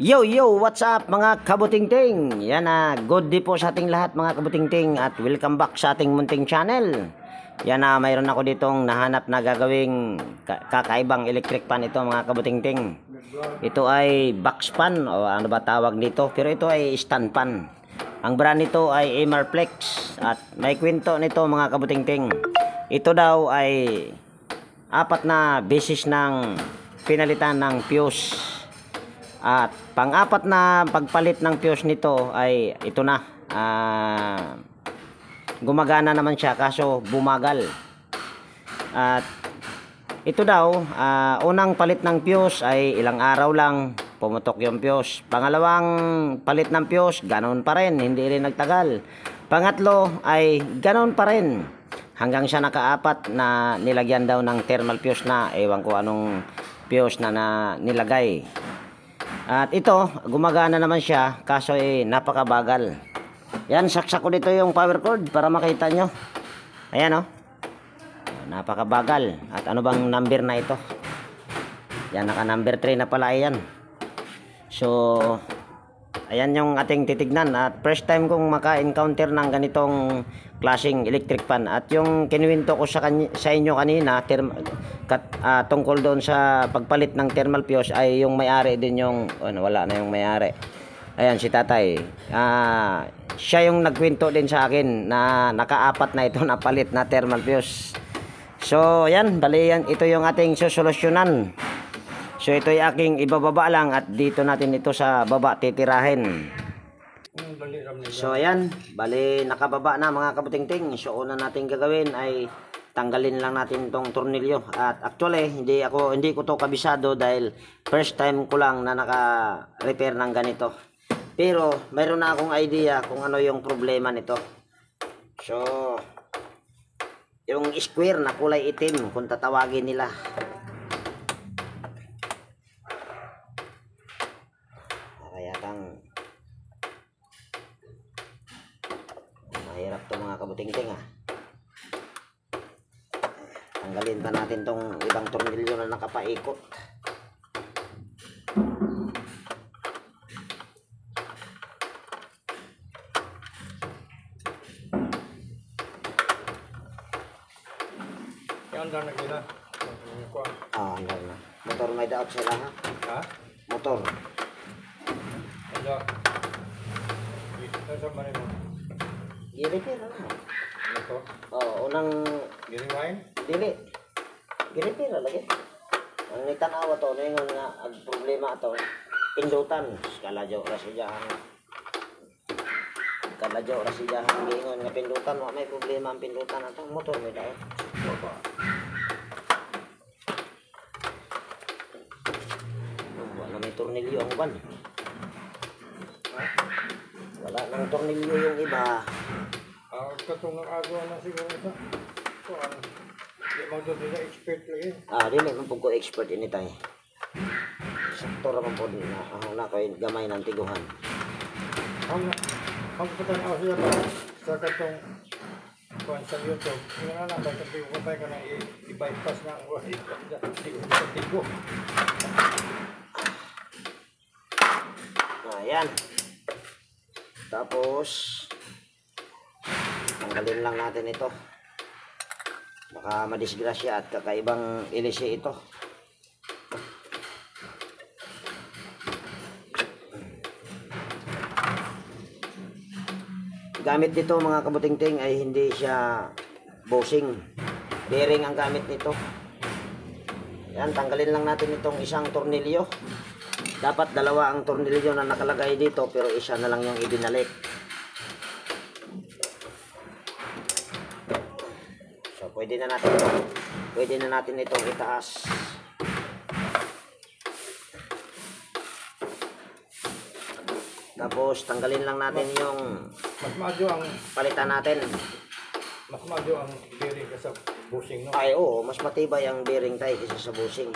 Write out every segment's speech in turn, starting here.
Yo, what's up mga kabutingting? Yan good day po sa ating lahat mga kabutingting at welcome back sa ating munting channel. Yan mayroon ako ditong nahanap na gagawing kakaibang electric pan ito mga kabutingting. Ito ay box pan o ano ba tawag nito, pero ito ay stand pan. Ang brand nito ay Emerflex at may kwento nito mga kabutingting. Ito daw ay 4 na beses ng pinalitan ng fuse. At pang-apat na pagpalit ng fuse nito ay ito na. Gumagana naman siya kaso bumagal. At ito daw, unang palit ng fuse ay ilang araw lang pumutok yung fuse. Pangalawang palit ng fuse, ganoon pa rin, hindi rin nagtagal. Pangatlo ay ganoon pa rin. Hanggang siya nakaapat na nilagyan daw ng thermal fuse na ewan ko anong fuse na nilagay. At ito, gumagana naman siya, kaso napakabagal. Yan, saksak ko dito yung power cord para makita nyo. Ayan napakabagal. At ano bang number na ito? Yan, naka number 3 na pala yan. So, ayan yung ating titignan. At first time kong maka-encounter ng ganitong klaseng electric pan. At yung kinuwento ko sa inyo kanina, tungkol doon sa pagpalit ng thermal fuse ay yung may-ari din yung wala na yung may-ari. Ayan si tatay. Siya yung nagkwento din sa akin na naka-4 na ito na palit na thermal fuse. So yan, bali yan, ito yung ating susolusyonan. So ito ay aking ibababa lang at dito natin ito sa baba titirahin. So ayan, bali nakababa na mga kabutingting. So una natin gagawin ay tanggalin lang natin tong tornilyo. At actually hindi ko to kabisado dahil first time ko lang na naka-repair ng ganito. Pero mayroon na akong idea kung ano yung problema nito. So yung square na kulay itim kung tatawagin nila. Kaya mahirap to mga kabutingting Tanggalin pa natin tong ibang tornilyo na nakapaikot. Andar na kita. Andar na. Motor may daot sila Ha? Motor. Andar. Ito sa mani mo. Gi-repair Ito? unang Giniwain? dili. Gi-repair lagi. Ang itanawa to, ngayon nga ang problema to, pindutan. Kaladyo rasiyahan. Ngayon nga pindutan, may problema ang pindutan atong motor may daot. Wala may tornilyo ang ban. Wala nang tornilyo yung iba. Katong nag-agawa na siguro ito. Ito di mo doon nila expert lagi. Dili man po ko expert ini tay. Sakto ra man po na kay gamay ng tiguhan. Ang patanaw siya ba sa katong kuan sa YouTube. Yung na ba kasi ko pa ka na i-bypass na ang wala sa tigo. Ayan. Tapos tanggalin lang natin ito. Baka madisgrasya at kakaibang ilisi ito. Gamit nito mga kabutingting ay hindi siya bushing. Bearing ang gamit nito. Yan, tanggalin lang natin itong isang tornilyo. Dapat dalawa ang tornilyo na nakalagay dito pero isa na lang yung ibinalik. So pwede na natin itong itaas. Tapos tanggalin lang natin yung Mas madyo ang palitan natin. bearing ka sa bushing, no? Ay oo, mas matibay ang bearing tayo kaysa sa bushing.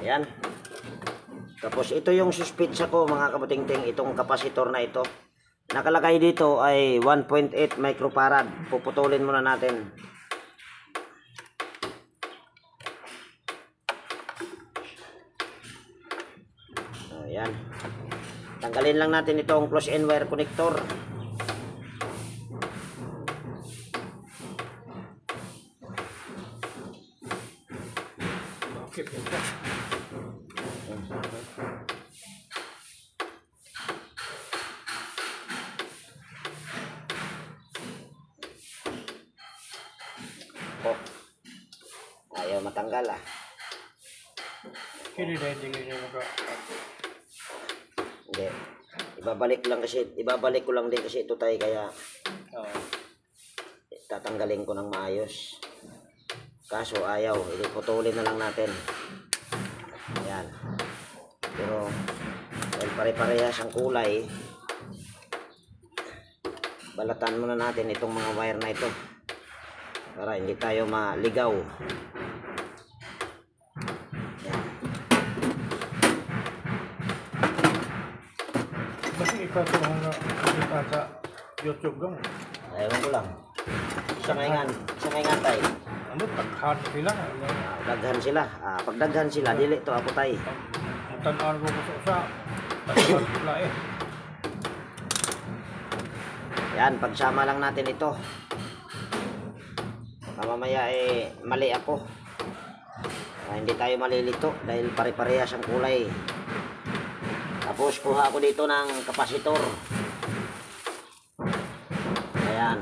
Ayan, Tapos ito yung suspitsa ko mga kabutingting, itong kapasitor na ito. Nakalagay dito ay 1.8 microfarad. Puputulin muna natin. Ayan. Tanggalin lang natin itong close end wire connector. Okay, okay. Oh. Ayaw matanggal ah. Kini dahil tingin niyo ka. Hindi. Ibabalik ko lang din kasi ito tayo kaya tatanggalin ko ng maayos. Kaso ayaw, putulin na lang natin. Ayan. Pero dahil pare-parehas ang kulay, balatan muna natin itong mga wire na ito para hindi tayo maligaw. Ayan. Kasi ikaw ito kita sa YouTube dong. Ewan ko lang. Sa ngayon tayo. Ano, taghan sila. Daghan sila. Pag daghan sila, dili to ako tayo. Ang tanaan ko sa taghan sila eh. Yan, pagsama lang natin ito. Mamaya mali ako. Hindi tayo malilito dahil pare-parehas ang kulay. Tapos kuha ako dito ng kapasitor. Ayan.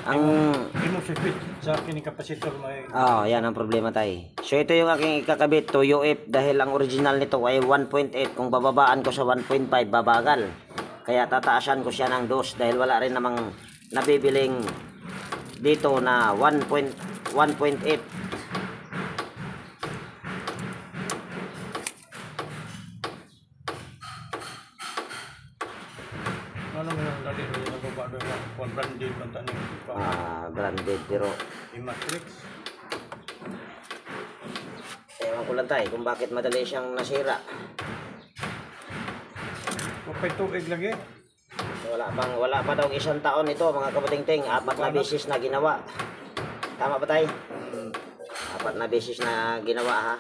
Hindi mo sipit sa akin yung kapasitor may... yan ang problema tayo. So ito yung aking ikakabit to UF dahil ang original nito ay 1.8. Kung bababaan ko sa 1.5 babagal. Kaya tataasan ko siya ng 2 dahil wala rin namang nabibiling dito na 1.8. Ano mo yung dali mo yung nababa doon yung branded ang tanim. Branded pero Matrix. ewan ko lang tayo kung bakit madali siyang nasira. Kapay tuig lagi. Wala pa daw isang taon ito mga kabutingting. 4 na beses na ginawa. Tama ba tayo? 4 na beses na ginawa ha.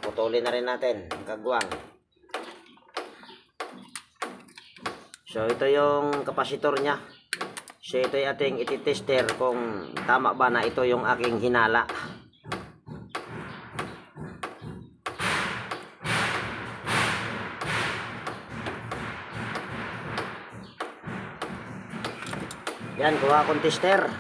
Putulin na rin natin ang kagwang. So ito yung kapasitor niya. So ito yung ating ititester kung tama ba na ito yung aking hinala. Yan, kuha akong tester.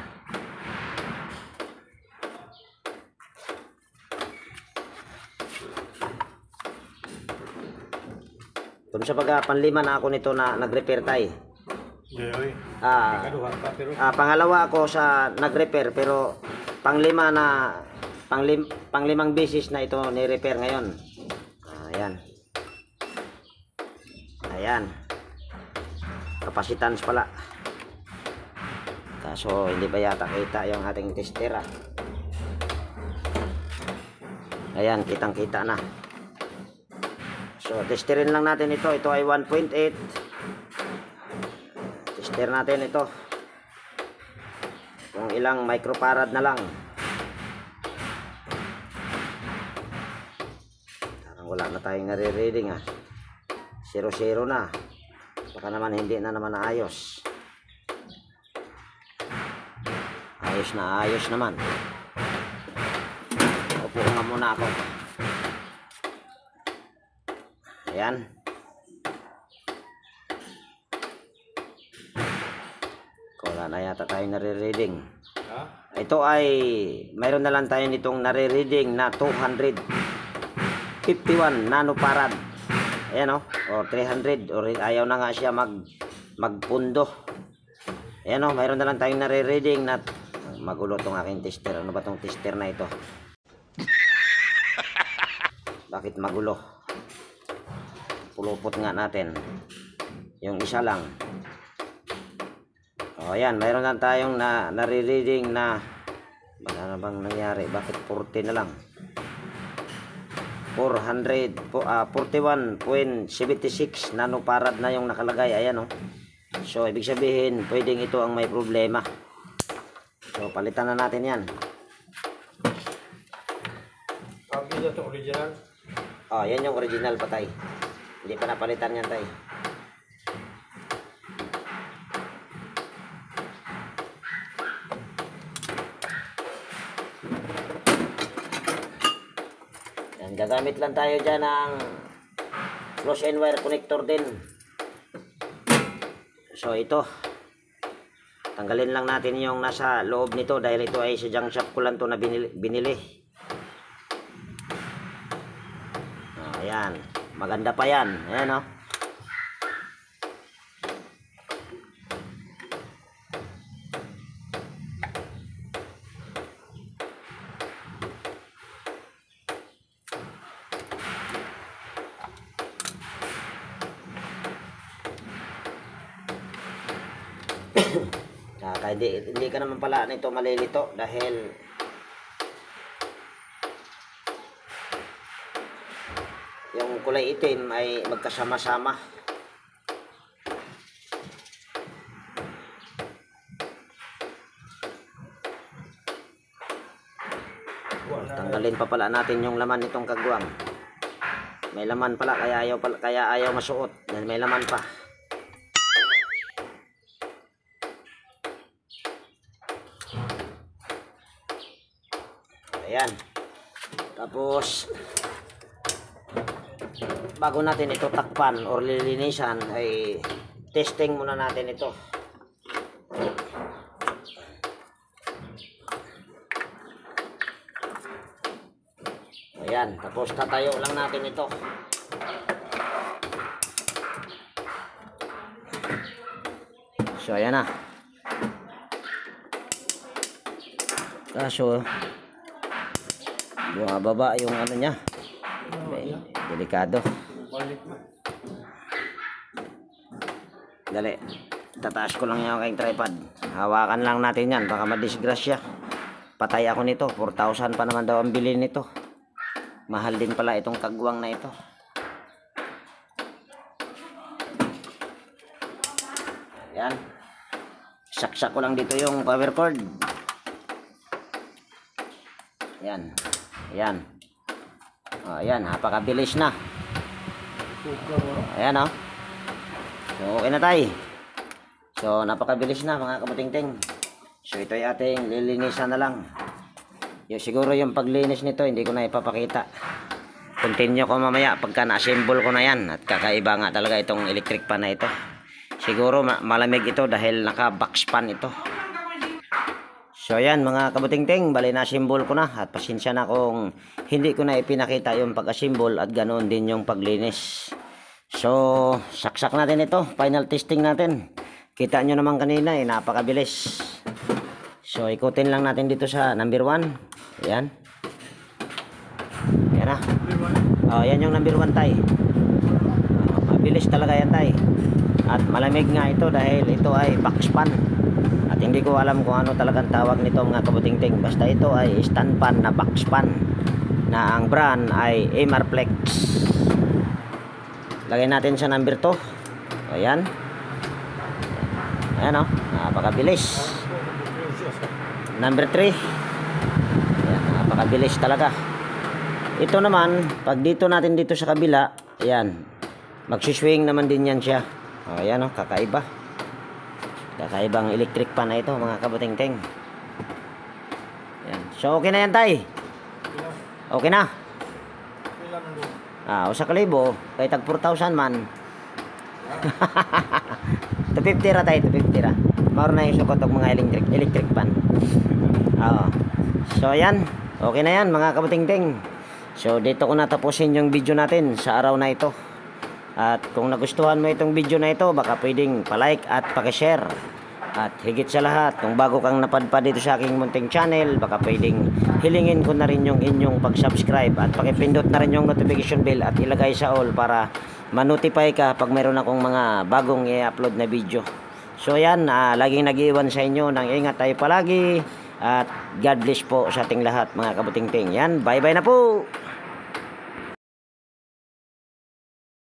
Kung sa panlima na ako nito na nag-repair tayo. Yoy. Kaduhan pa pero Pangalawa ako sa nag-repair pero panglimang beses na ito ni-repair ngayon. Ayan. Ayan. Capacitance pala. Kaso hindi ba yata kita yung ating tester ah. Ayan, kitang-kita na. So, testerin lang natin ito. Ito ay 1.8. Tester natin ito. Kung ilang microfarad na lang. Parang wala na tayong nare-reading ah. 0-0 na. Baka naman hindi na naman naayos. Ayos na ayos naman. Upo nga muna ako. Ayan. Wala na yata tayong nare-reading. Ito ay mayroon na lang tayo nitong nare-reading na 251 nanofarad. Ayan o. O 300. O ayaw na nga siya magpundo. Ayan o. Mayroon na lang tayong nare-reading na magulo tong aking tester. Ano ba tong tester na ito? Bakit magulo? pulupot nga natin. Yung isa lang. O ayan, mayroon na tayong nare-reading na wala na bang nangyari? Bakit 40 na lang? 41.76 nanofarad na yung nakalagay. Ayan o. So ibig sabihin, pwedeng ito ang may problema. So palitan na natin yan. Sabi niya ito original. Oh, yan yung original patay. Hindi pa napalitan yan tay. Yan, gagamit lang tayo dyan ng close and wire connector din. So ito, tanggalin lang natin yung nasa loob nito dahil ito ay sa junk shop ko lang to na binili. Ayan, maganda pa yan. Ayan o. Hindi ka naman pala nito malilito dahil yung kulay itim ay magkasama-sama. Tanggalin pa pala natin yung laman nitong kagwang. May laman pala kaya ayaw masuot dahil may laman pa. Ayan. Tapos bago natin ito takpan or lilinisan ay testing muna natin ito. Ayan, tapos tatayo lang natin ito. So ayan na. Kaso bumababa yung ano niya. Delikado. Dali. Tataas ko lang yung aking tripod. Hawakan lang natin yan. Baka madisgrasya. Patay ako nito. 4,000 pa naman daw ang bilhin nito. Mahal din pala itong kagwang na ito. Ayan. Saksak ko lang dito yung power cord. Ayan. Ayan. O, ayan, napakabilis na. Ayan o. So, okay na tayo. So, napakabilis na mga kabuting-ting. So, ito ay ating lilinisan na lang. Siguro yung paglinis nito, hindi ko na ipapakita. Continue ko mamaya pagka na-assemble ko na yan. At kakaiba nga talaga itong electric pan na ito. Siguro malamig ito dahil naka-box pan ito. So ayan mga kabuting-ting, bali na-assemble ko na at pasensya na kung hindi ko na ipinakita yung pag-assemble at ganoon din yung paglinis. So saksak natin ito, final testing natin. Kita nyo naman kanina napakabilis. So ikutin lang natin dito sa number 1. Ayan. Ayan na. Oh, ayan yung number 1 tay. Mabilis talaga yan tay. At malamig nga ito dahil ito ay box pan. At hindi ko alam kung ano talagang tawag nito mga kabuting-ting. Basta ito ay stand pan na box pan na ang brand ay Emarflex. Lagay natin sa number 2. Ayan. Ayan o. Napakabilis. Number 3. Ayan. Napakabilis talaga. Ito naman, pag dito natin dito sa kabila, ayan. Magsiswing naman din yan siya. O, ayan o. Kakaiba. Kakaibang electric pan na ito mga kabuting-ting. Yan. So okay na yan tay. Okay na. Sa kalibo kay tag 4,000 man. 250 ra tay, 250 ra. Maro na yung sukot og mga electric pan. Oo. So yan. Okay na yan mga kabuting-ting. So dito ko natapusin yung video natin sa araw na ito. At kung nagustuhan mo itong video na ito, baka pwedeng pa-like at pa-share. At higit sa lahat, kung bago kang napadpad dito sa aking munting channel, baka pwedeng hilingin ko na rin yung inyong pag-subscribe at pakipindot na rin yung notification bell at ilagay sa all para ma-notify ka pag mayroon akong mga bagong i-upload na video. So yan, laging nag-iwan sa inyo ng ingat tayo palagi at God bless po sa ating lahat mga kabutingting. Yan, bye bye na po!